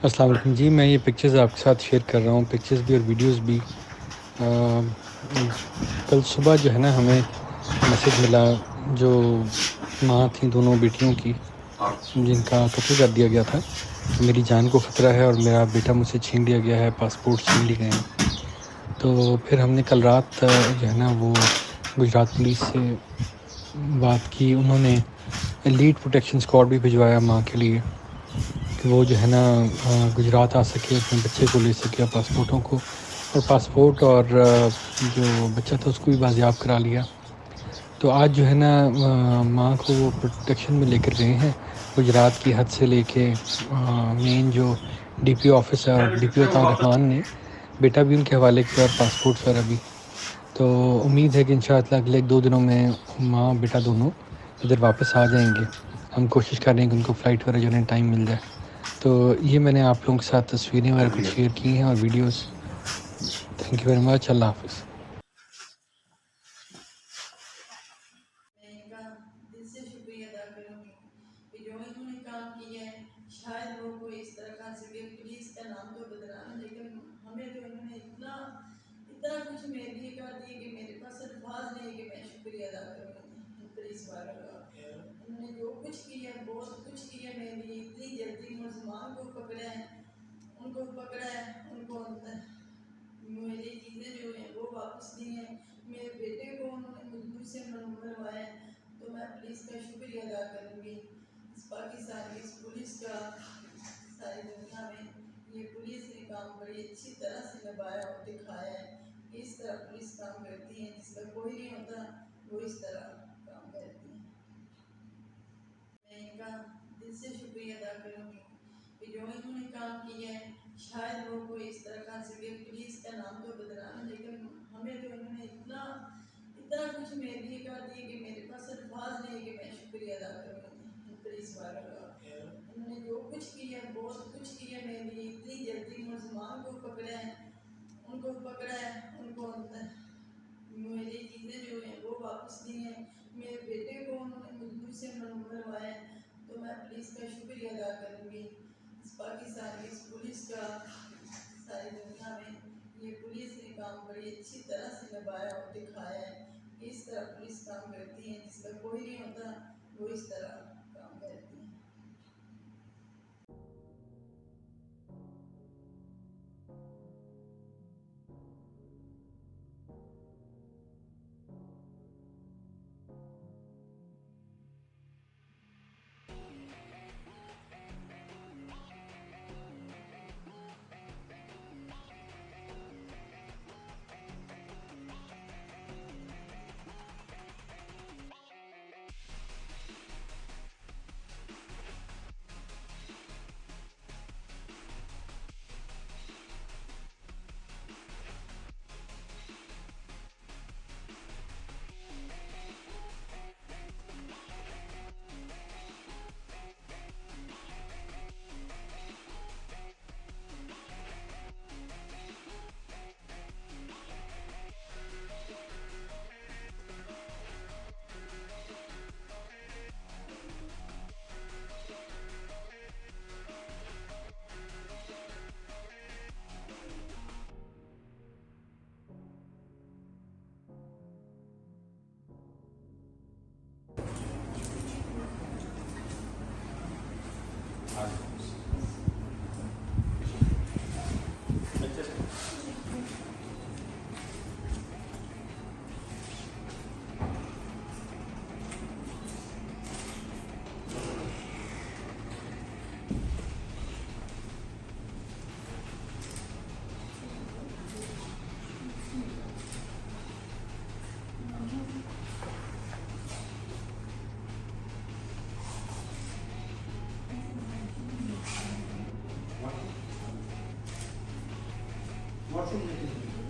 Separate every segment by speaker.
Speaker 1: अस्सलाम वालेकुम जी। मैं ये पिक्चर्स आपके साथ शेयर कर रहा हूँ, पिक्चर्स भी और वीडियोस भी। कल सुबह जो है ना हमें मैसेज मिला, जो माँ थी दोनों बेटियों की जिनका कत्ल कर दिया गया था कि मेरी जान को ख़तरा है और मेरा बेटा मुझसे छीन लिया गया है, पासपोर्ट छीन लिए गए हैं। तो फिर हमने कल रात जो है ना वो गुजरात पुलिस से बात की। उन्होंने लीड प्रोटेक्शन स्क्वाड भी भिजवाया माँ के लिए कि वो जो है ना गुजरात आ सके, अपने बच्चे को ले सके, पासपोर्टों को, और पासपोर्ट और जो बच्चा था उसको भी बाजियाब करा लिया। तो आज जो है ना माँ को वो प्रोटेक्शन में लेकर गए हैं गुजरात की हद से लेके मेन जो डीपीओ ऑफिस है, और डीपीओ रहमान ने बेटा भी उनके हवाले किया और पासपोर्ट वगैरह भी। तो उम्मीद है कि इंशाअल्लाह अगले 1-2 दिनों में माँ बेटा दोनों इधर वापस आ जाएंगे। हम कोशिश कर रहे हैं कि उनको फ़्लाइट वगैरह जो है टाइम मिल जाए। तो ये मैंने आप लोगों के साथ तस्वीरें वगैरह कुछ शेयर की हैं और videos. Thank you very much. अल्लाह हाफ़िज़।
Speaker 2: मैं इनका दिल से शुक्रिया अदा करूँगी कि जो इन्होंने काम किया है, शायद वो कोई इस तरह का से पुलिस का नाम तो बदनाम है, लेकिन हमें तो इन्होंने इतना इतना कुछ मेरे लिए कर दिया कि मेरे पास अल्फाज नहीं कि मैं शुक्रिया अदा करूँ पुलिस वालों का। इन्होंने जो कुछ किया, बहुत कुछ किया मेरे लिए। इतनी जल्दी मुसलमान को पकड़ा है, उनको मेरी चीज़ें जो हैं वो वापस दी हैं। मेरे बेटे को उन्होंने मजबूर से मनवाया, तो मैं पुलिस का शुक्रिया अदा करूँगी। इस पाकिस्तान की इस पुलिस का सारी दुनिया में ये पुलिस ने काम बड़ी अच्छी तरह से निभाया और दिखाया है कि इस तरह पुलिस काम करती है, जिसका कोई नहीं होता वो इस तरह काम करती है। मैं इनका दिल से शुक्रिया अदा करूँगी कि जो इन्होंने काम किया है, शायद वो कोई इस तरह का से पुलिस का नाम तो बदनाम है, लेकिन हमें तो इन्होंने इतना इतना कुछ मेरे लिए कर दिया कि मेरे पास अल्फाज नहीं कि मैं शुक्रिया अदा करूँ पुलिस वालों का। इन्होंने जो कुछ किया, बहुत कुछ किया मेरे लिए। इतनी जल्दी मुसलमान को पकड़ा है, उनको मेरी चीज़ें जो हैं वो वापस दी हैं। मेरे बेटे को उन्होंने मजबूर से मनवाया, तो मैं पुलिस का शुक्रिया अदा करूँगी। इस पाकिस्तान की इस पुलिस का सारी दुनिया में ये पुलिस ने काम बड़ी अच्छी तरह से निभाया और दिखाया है कि इस तरह पुलिस काम करती है, जिसका कोई नहीं होता वो इस तरह काम करती है।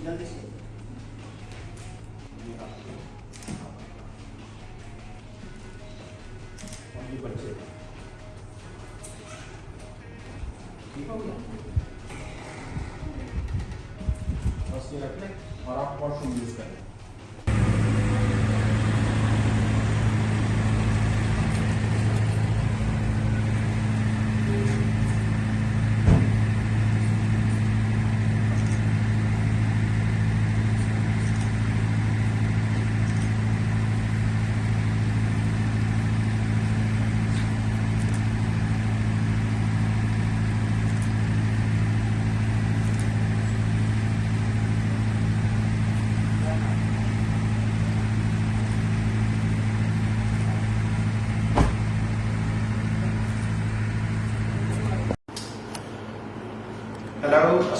Speaker 2: जल्दी से बच्चे ठीक हो गया, बस ये रख लें और आप वॉशरूम यूज करें।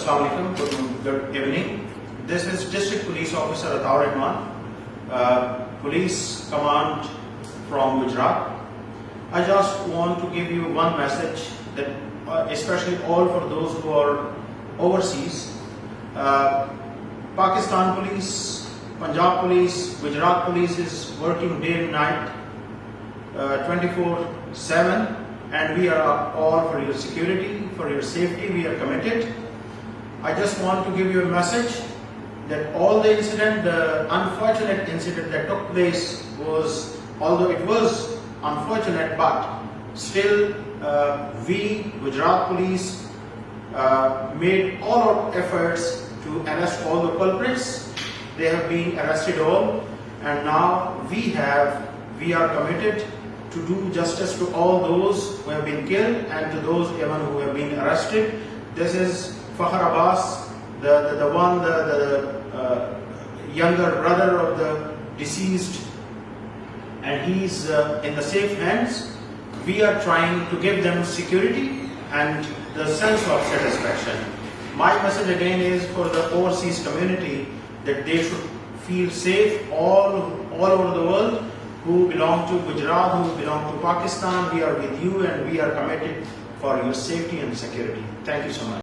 Speaker 3: Assalamu alaikum. Good evening. This is District Police Officer Ataur Rahman, Police Command from Gujarat. I just want to give you one message that especially all for those who are overseas. Pakistan Police, Punjab Police, Gujarat Police is working day and night, 24/7, and we are all for your security, for your safety. We are committed. I just want to give you a message that all the incident, the unfortunate incident that took place was, although it was unfortunate, but still we, Gujarat Police, made all our efforts to arrest all the culprits. They have been arrested all, and now we are committed to do justice to all those who have been killed and to those even who have been arrested. This is Fakhr Abbas, the younger brother of the deceased, and he's in the safe hands. We are trying to give them security and the sense of satisfaction. My message again is for the overseas community that they should feel safe all over the world. Who belong to Gujarat, who belong to Pakistan, we are with you and we are committed for your safety and security. Thank you so much.